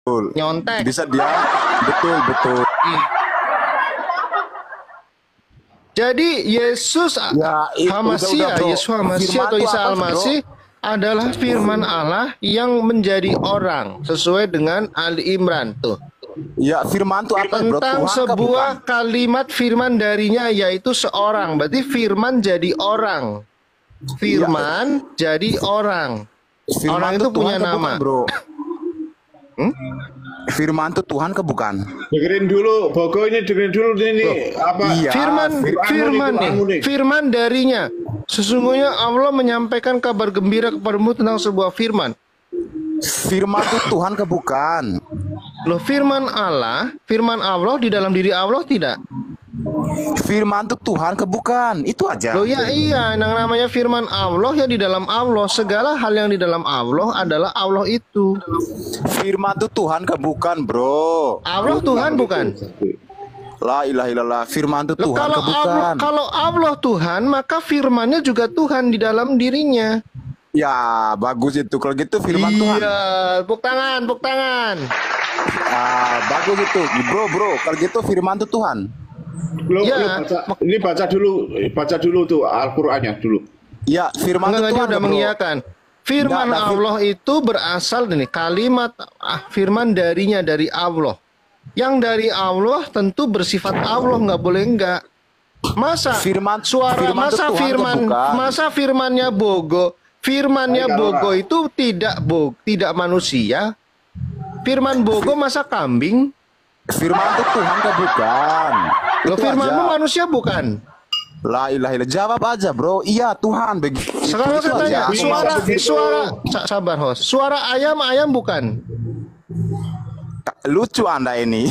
Nyontek. Bisa dia. Betul, betul. Jadi Yesus Ya, Hamasya, bro. Yesus Hamasya Firman atau itu Isa apa sih, bro? Al-Masih adalah firman Allah yang menjadi orang sesuai dengan Ali Imran tuh. Ya, firman itu apa, bro? Tentang Tuhan kah, sebuah bukan? kalimat firman darinya yaitu seorang. Berarti firman jadi orang. Firman jadi orang. Firman Orang itu itu Tuhan punya kah, bukan, nama. bro? Firman itu Tuhan kah, bukan? Dengerin dulu, Bogo ini dengerin dulu ini apa? Iya. Firman darinya. Sesungguhnya Allah menyampaikan kabar gembira kepadamu tentang sebuah firman. Firman itu Tuhan kah, bukan? Loh, firman Allah di dalam diri Allah tidak? Firman itu Tuhan kah, bukan? Itu aja. Loh ya iya, yang namanya firman Allah ya di dalam Allah. Segala hal yang di dalam Allah adalah Allah itu. Firman itu Tuhan kah, bukan, bro? Allah Tuhan bukan? La ilaha illallah. Firman itu Loh, Tuhan kah, bukan? kalau Allah Tuhan, maka firmannya juga Tuhan di dalam dirinya. Ya, bagus itu. Kalau gitu firman Tuhan. Iya, tepuk tangan. Bagus itu. Bro. Kalau gitu firman itu Tuhan. Ya. Ini baca dulu tuh Al-Qur'annya dulu. Ya, firman itu Enggak, dia Tuhan, udah bro. mengiyakan. Firman Enggak, Allah itu berasal dari kalimat firman darinya dari Allah. Yang dari Allah tentu bersifat Allah, nggak boleh enggak. Masa Firman itu Tuhan, bukan? masa firmannya Bogo itu tidak manusia. Firman Bogo masa kambing? Firman itu Tuhan kah, bukan? Loh, Itu firmanmu aja. manusia bukan? La ilaha illallah. Jawab aja, bro. Iya, Tuhan. Begitu. Sekarang Itu saya tanya, aja. sabar host. Suara ayam bukan? Lucu Anda ini.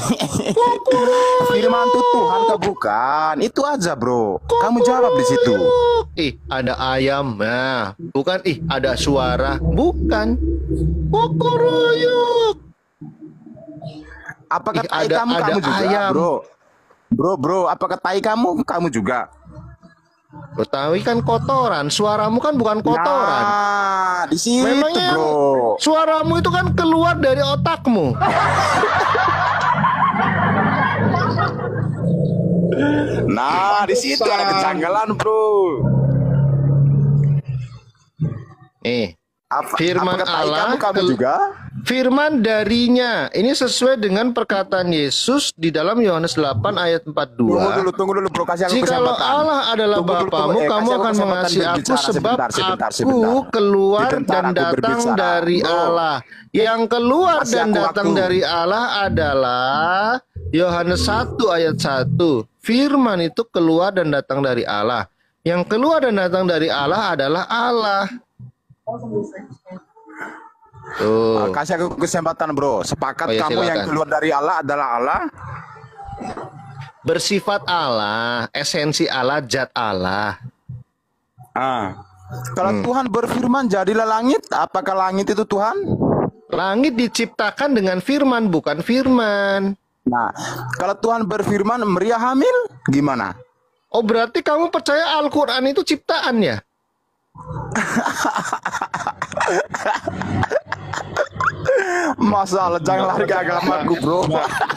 Firman itu Tuhan kah, bukan? Itu aja, bro. Kamu jawab di situ. Ada ayam, nah, bukan. Ada suara, bukan. Kokoruyuk. Apakah tai ada kamu juga, ayam. Bro, apakah tai kamu juga? Betawi kan kotoran, suaramu kan bukan kotoran. Nah, di situ, Memangnya bro. suaramu itu kan keluar dari otakmu. Nah, di situ ada kejanggalan, bro. Firman apakah tai Allah kamu juga? Firman darinya. Ini sesuai dengan perkataan Yesus di dalam Yohanes 8 ayat 42. Tunggu dulu, bro. Kasih aku Jikalau kesempatan. Allah adalah Bapamu, kamu kasih aku akan kesempatan mengasihi aku berbicara. sebab Sebentar. aku keluar Sebentar, dan aku datang berbicara. dari Bro. Allah. Yang keluar Kasih dan aku datang waktu. dari Allah adalah Yohanes 1 ayat 1. Firman itu keluar dan datang dari Allah. Yang keluar dan datang dari Allah adalah Allah. Tuh. Kasih aku kesempatan, bro. Sepakat Oh, ya, kamu yang silakan. keluar dari Allah adalah Allah? Bersifat Allah, esensi Allah, zat Allah. Kalau Tuhan berfirman jadilah langit, apakah langit itu Tuhan? Langit diciptakan dengan firman, bukan firman. Nah, kalau Tuhan berfirman Maria hamil, gimana? Oh, berarti kamu percaya Al-Quran itu ciptaan ya? Masalah, jangan lari ke agamaku, bro.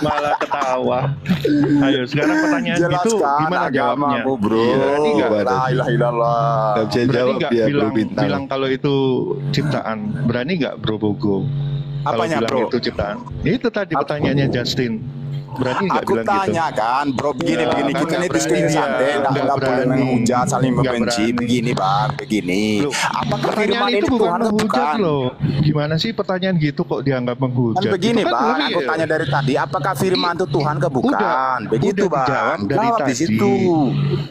Malah ketawa. Ayo sekarang pertanyaan gitu Jelaskan gimana jawabnya? agamamu, bro. Berani nggak? La ilaha illallah. Gak bisa Berani jawab nggak ya, Bro bilang Bintang. kalau itu ciptaan? Berani nggak Bro Bogo? Kalau Apanya, bilang bro? itu ciptaan? Itu tadi pertanyaannya Justin. Berani nggak Aku bilang gitu? tanya kan, bro, begini. Kan Kita nggak ini diskusi berani, santai, ya. Nggak nggak boleh berani. menghujat, saling Nggak membenci, berani. begini, bang, begini. Loh, Apakah pertanyaan firman itu ini bukan Tuhan atau menghujat bukan? loh. Gimana sih pertanyaan gitu kok dianggap Kan menghujat? begini, Itu kan bang, aku real. tanya dari tadi, apakah firman itu Tuhan ke bukan? Begitu, udah dijawab bang. dari Jawab di tadi. situ.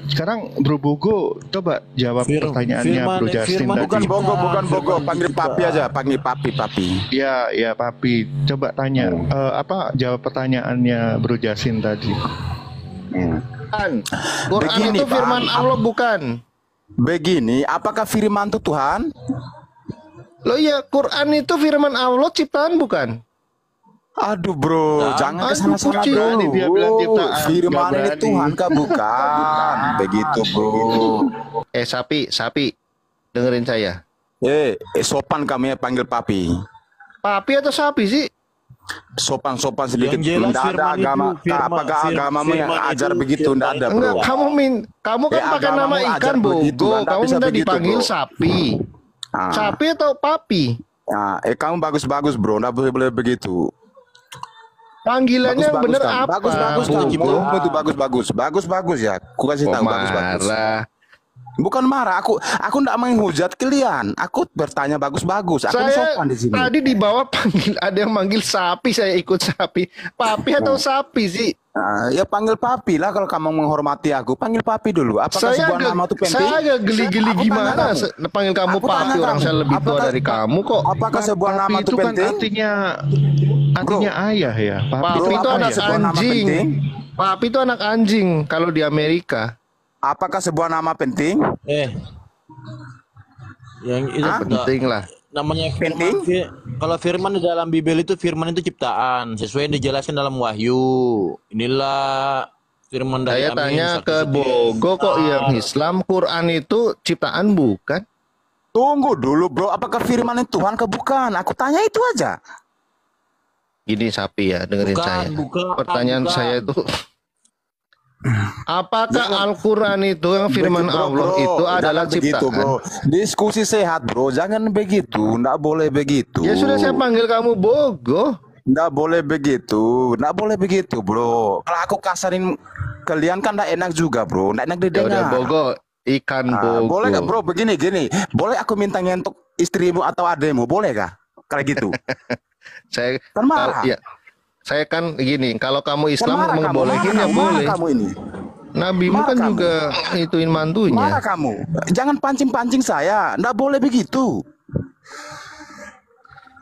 Sekarang Bro Bogo coba jawab pertanyaannya Bro Justin tadi. Bukan Bogo, panggil papi aja, panggil papi. Ya Papi, coba tanya apa jawab pertanyaannya Bro Justin tadi. Quran Begini, itu firman Bang. Allah bukan? Begini, apakah firman itu Tuhan? Loh ya, Quran itu firman Allah ciptaan bukan? Aduh, bro, jangan kesana-sana, kucing. bro. Berani dia bilang ciptaan, Firman nggak ini berani. Tuhan kah bukan? Begitu, bro. Sapi, dengerin saya. Sopan kami ya panggil papi. Papi atau sapi sih? sopan-sopan sedikit. Yang jelas Nggak ada firman agama, itu, apakah agamamu yang firman ajar itu begitu? Nggak ada, Enggak, bro. kamu kan pakai nama agamamu ikan ajar begitu, bogo. kan? Nggak Kamu bisa minta begitu, dipanggil bro. sapi. Ah. Sapi atau papi? Nah, kamu bagus-bagus, bro. Nggak boleh begitu. Panggilannya yang bener Kamu. apa? Bagus-bagus kamu. Bogo? Mulutmu itu bagus-bagus. Bagus-bagus ya. Aku kasih Kok tahu bagus-bagus. marah? Bukan marah, aku nggak menghujat kalian. Aku bertanya bagus-bagus. Aku Saya sopan di sini. tadi di bawah panggil, ada yang manggil sapi, saya ikut sapi. Papi atau sapi sih? Nah, ya panggil papi lah kalau kamu menghormati aku. Panggil papi dulu. Apakah sebuah nama itu penting? Saya agak geli-geli Aku gimana tanya kamu. panggil kamu Aku papi, tanya orang kamu. saya lebih tua Apakah- dari kamu kok. Apakah sebuah nama Papi itu itu kan penting? artinya ayah ya. Papi Bro, itu apa anak sebuah nama anjing. penting? Papi itu anak anjing kalau di Amerika. Apakah sebuah nama penting? Yang itu Penting lah. namanya Penting? kalau firman di dalam Bible itu, firman itu ciptaan sesuai yang dijelaskan dalam Wahyu. Inilah firman dari Saya Amin, tanya saksi ke setia. Bogo kok yang Islam, Quran itu ciptaan bukan? Tunggu dulu, bro. Apakah firman Tuhan ke bukan? Aku tanya itu aja. Gini sapi ya, dengerin Bukan, saya. bukan, Pertanyaan bukan. saya itu apakah Al-Quran itu yang firman Begitu, Allah bro. itu adalah Jangan begitu, ciptaan? bro. Diskusi sehat, bro. Jangan begitu. Nggak boleh begitu. Ya sudah saya panggil kamu Bogo. Nggak boleh begitu. Nggak boleh begitu, bro. Kalau aku kasarin kalian kan nggak enak juga, bro. Nggak enak Ya udah didengar. Bogo, ikan Bogo. Boleh nggak, bro? Begini, gini. Boleh aku minta ngentok istrimu atau ademu? Boleh kah? Kayak gitu. Saya Kan marah. ya, saya kan gini, kalau kamu Islam marah kamu, ngebolehin ya marah boleh. kamu ini. Nabimu Marah kan kamu. juga ituin mantunya. Marah kamu. Jangan pancing-pancing saya. Nggak boleh begitu.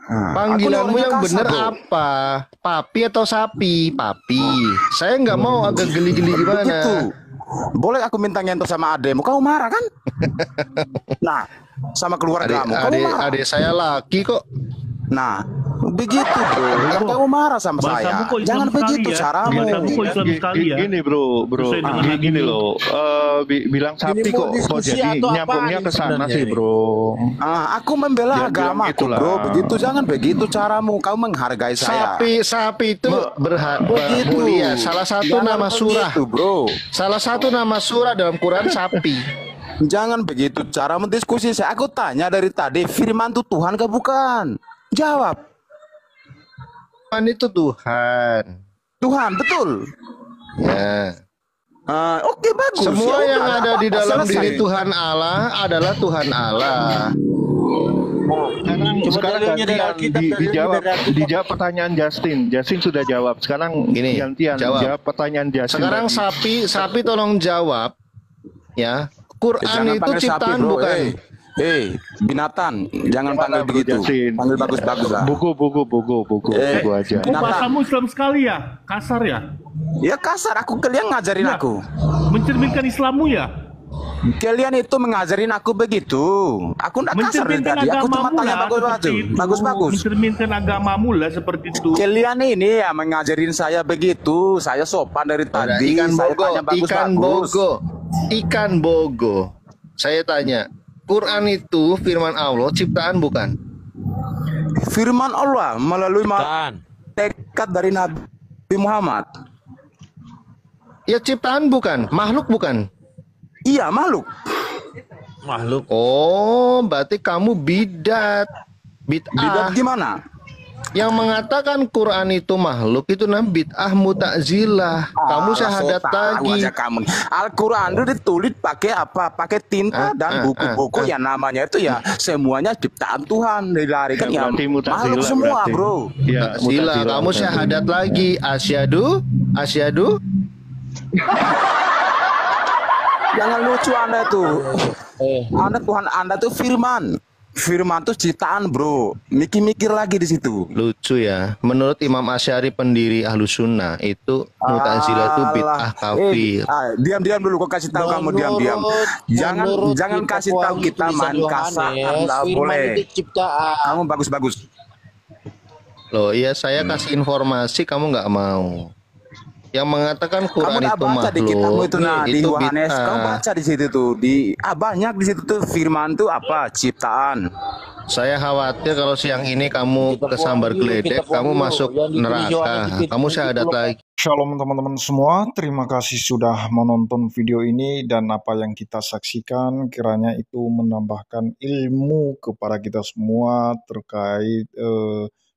Panggilanmu Aku yang orangnya bener kasar, bro. apa? Papi atau sapi? Papi. Saya nggak mau agak geli-geli gimana. Begitu. Boleh aku minta ngentok sama ademu? Kamu marah kan? Nah, sama keluarga kamu. Kamu marah. Adik saya laki kok. Nah, begitu, bro. Kan kamu marah sama saya. Bahasamu kok Islam Jangan sekali begitu ya? caramu. Bahasamu kok Islam sekali ya? Gini bro, Sesuai dengan gini hadis. loh, bilang sapi Ini mau kok diskusi jadi atau nyambungnya apaan ke sana sebenarnya sih ini? bro. Aku membela Jangan bilang agama, gitulah. bro. Begitu, jangan begitu caramu. Kamu menghargai saya. Sapi itu Begitu. mulia. Salah satu Jangan nama surah. begitu, bro. Salah satu nama surah dalam Quran sapi. Jangan begitu cara mendiskusi saya. Aku tanya dari tadi, firman itu Tuhan ke bukan? Jawab. Tuhan itu Tuhan. Tuhan, betul. Ya. Oke, bagus. Semua Ya yang udah, ada nggak di apa-apa, dalam selesai. diri Tuhan Allah adalah Tuhan Allah. Sekarang dalilnya dari gantian Alkitab, dalilnya dijawab, dari Alkitab. dijawab pertanyaan Justin. Justin sudah jawab. Sekarang Gini, gantian jawab. jawab pertanyaan Justin. Sekarang tadi. sapi tolong jawab. Ya. Quran Jangan itu panggil sapi, ciptaan bro. bukan? Binatang, jangan Gimana, panggil Bro begitu. Justin? Panggil bagus-bagus lah. Buku Eh, aja. Oh, Binatang. bahasamu Islam sekali ya? Kasar ya? Ya kasar, kalian ngajarin Ya. aku. Mencerminkan Islammu ya? Kalian itu mengajarin aku begitu. Aku nggak kasar dari Mencerminkan tadi. Aku cuma agamamu tanya lah bagus-bagus. seperti itu. Bagus-bagus. Mencerminkan agamamu lah seperti itu. Kalian ini ya mengajarin saya begitu. Saya sopan dari Ada tadi. ikan Saya bogo, tanya bagus-bagus. ikan bogo. Saya tanya, Quran itu firman Allah ciptaan bukan? Firman Allah melalui Bukan. tekad dari Nabi Muhammad. Ya ciptaan bukan, makhluk bukan. Iya, makhluk. Makhluk. Oh, berarti kamu bidat. Bidat Bid'ah. gimana? Yang mengatakan Quran itu makhluk itu namanya bid'ah mutazilah. Kamu syahadat lagi. Kamu. Al-Quran itu ditulis pakai apa? Pakai tinta dan buku-buku yang namanya itu ya semuanya ciptaan Tuhan. Dilarikan Ya, ya berarti Mu'tazilah makhluk semua, berarti. bro. Ya, Sila, kamu syahadat lagi. Asyadu. Jangan lucu Anda tuh. Anda Tuhan Anda tuh firman. Firman tuh ciptaan, bro. Mikir-mikir lagi di situ. Lucu ya. Menurut Imam Asy'ari pendiri Ahlus Sunnah itu Mu'tazilah itu bid'ah kafir. Diam-diam dulu, kok kasih tahu kamu diam-diam. Jangan kasih tahu kita main kasar, nggak boleh. Kamu bagus-bagus. Loh, iya saya kasih informasi kamu nggak mau. Yang mengatakan Kamu Quran nggak itu baca di kitabmu makhluk, itu nah di itu Yohanes. Kamu bid'ah. baca di situ tuh. Banyak di situ tuh firman tuh apa? Ciptaan. Saya khawatir kalau siang ini kamu Kita buang kesambar yuk, geledek, kita buang kamu yuk. masuk Yang di Yohanes neraka. dikit, Kamu yang saya adat 10 lagi. Shalom teman-teman semua, terima kasih sudah menonton video ini dan apa yang kita saksikan kiranya itu menambahkan ilmu kepada kita semua terkait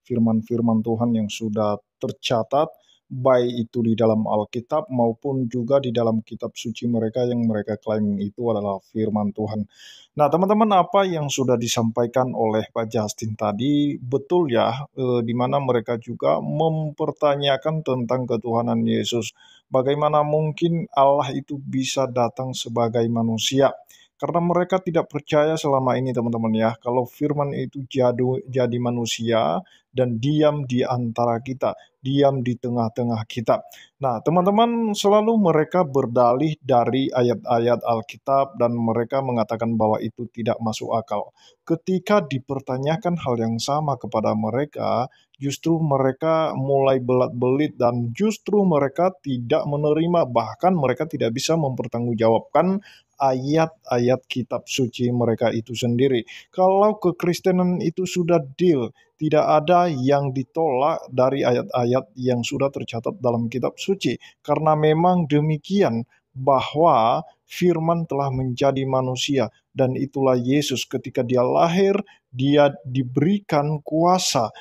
firman-firman Tuhan yang sudah tercatat baik itu di dalam Alkitab maupun juga di dalam kitab suci mereka yang mereka klaim itu adalah firman Tuhan. Nah, teman-teman, apa yang sudah disampaikan oleh Pak Justin tadi betul ya, di mana mereka juga mempertanyakan tentang ketuhanan Yesus. Bagaimana mungkin Allah itu bisa datang sebagai manusia? Karena mereka tidak percaya selama ini, teman-teman ya, kalau firman itu jadi manusia dan diam di antara kita, diam di tengah-tengah kita. Nah, teman-teman, selalu mereka berdalih dari ayat-ayat Alkitab dan mereka mengatakan bahwa itu tidak masuk akal. Ketika dipertanyakan hal yang sama kepada mereka, justru mereka mulai belat-belit dan justru mereka tidak menerima, bahkan mereka tidak bisa mempertanggungjawabkan ayat-ayat kitab suci mereka itu sendiri. Kalau kekristenan itu sudah deal, tidak ada yang ditolak dari ayat-ayat yang sudah tercatat dalam kitab suci. Karena memang demikian bahwa firman telah menjadi manusia dan itulah Yesus ketika dia lahir, dia diberikan kuasa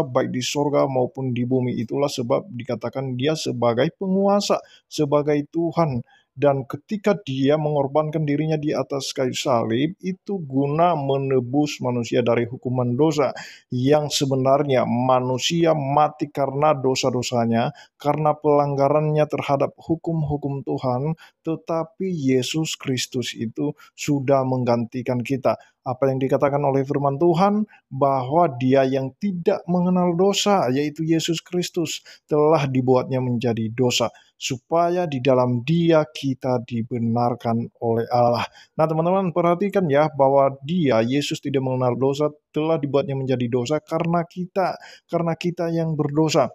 baik di sorga maupun di bumi. Itulah sebab dikatakan dia sebagai penguasa, sebagai Tuhan. Dan ketika dia mengorbankan dirinya di atas kayu salib, itu guna menebus manusia dari hukuman dosa. Yang sebenarnya manusia mati karena dosa-dosanya, karena pelanggarannya terhadap hukum-hukum Tuhan, tetapi Yesus Kristus itu sudah menggantikan kita. Apa yang dikatakan oleh firman Tuhan, bahwa dia yang tidak mengenal dosa, yaitu Yesus Kristus, telah dibuatnya menjadi dosa, supaya di dalam dia kita dibenarkan oleh Allah. Nah, teman-teman, perhatikan ya, bahwa dia, Yesus tidak mengenal dosa, telah dibuatnya menjadi dosa karena kita yang berdosa.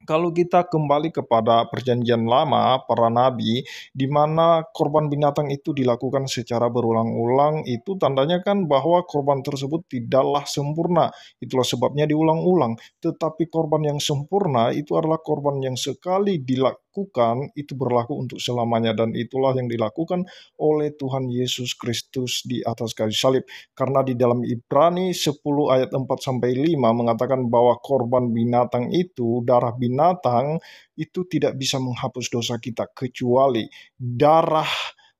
Kalau kita kembali kepada perjanjian lama, para nabi, di mana korban binatang itu dilakukan secara berulang-ulang, itu tandanya kan bahwa korban tersebut tidaklah sempurna. Itulah sebabnya diulang-ulang. Tetapi korban yang sempurna itu adalah korban yang sekali dilakukan, itu berlaku untuk selamanya. Dan itulah yang dilakukan oleh Tuhan Yesus Kristus di atas kayu salib. Karena di dalam Ibrani 10 ayat 4-5 mengatakan bahwa korban binatang itu, darah binatang itu tidak bisa menghapus dosa kita kecuali darah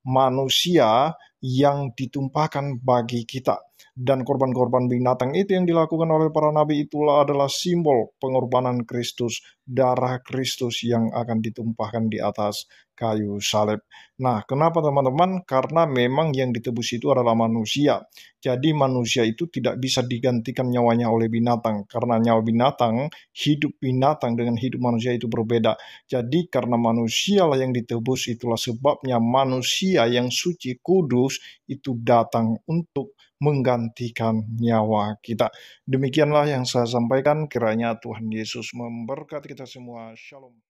manusia yang ditumpahkan bagi kita. Dan korban-korban binatang itu yang dilakukan oleh para nabi itulah adalah simbol pengorbanan Kristus, darah Kristus yang akan ditumpahkan di atas kayu salib. Nah, kenapa teman-teman? Karena memang yang ditebus itu adalah manusia. Jadi manusia itu tidak bisa digantikan nyawanya oleh binatang. Karena nyawa binatang, hidup binatang dengan hidup manusia itu berbeda. Jadi karena manusia lah yang ditebus, itulah sebabnya manusia yang suci kudus itu datang untuk menggantikan nyawa kita. Demikianlah yang saya sampaikan, kiranya Tuhan Yesus memberkati kita semua. Shalom.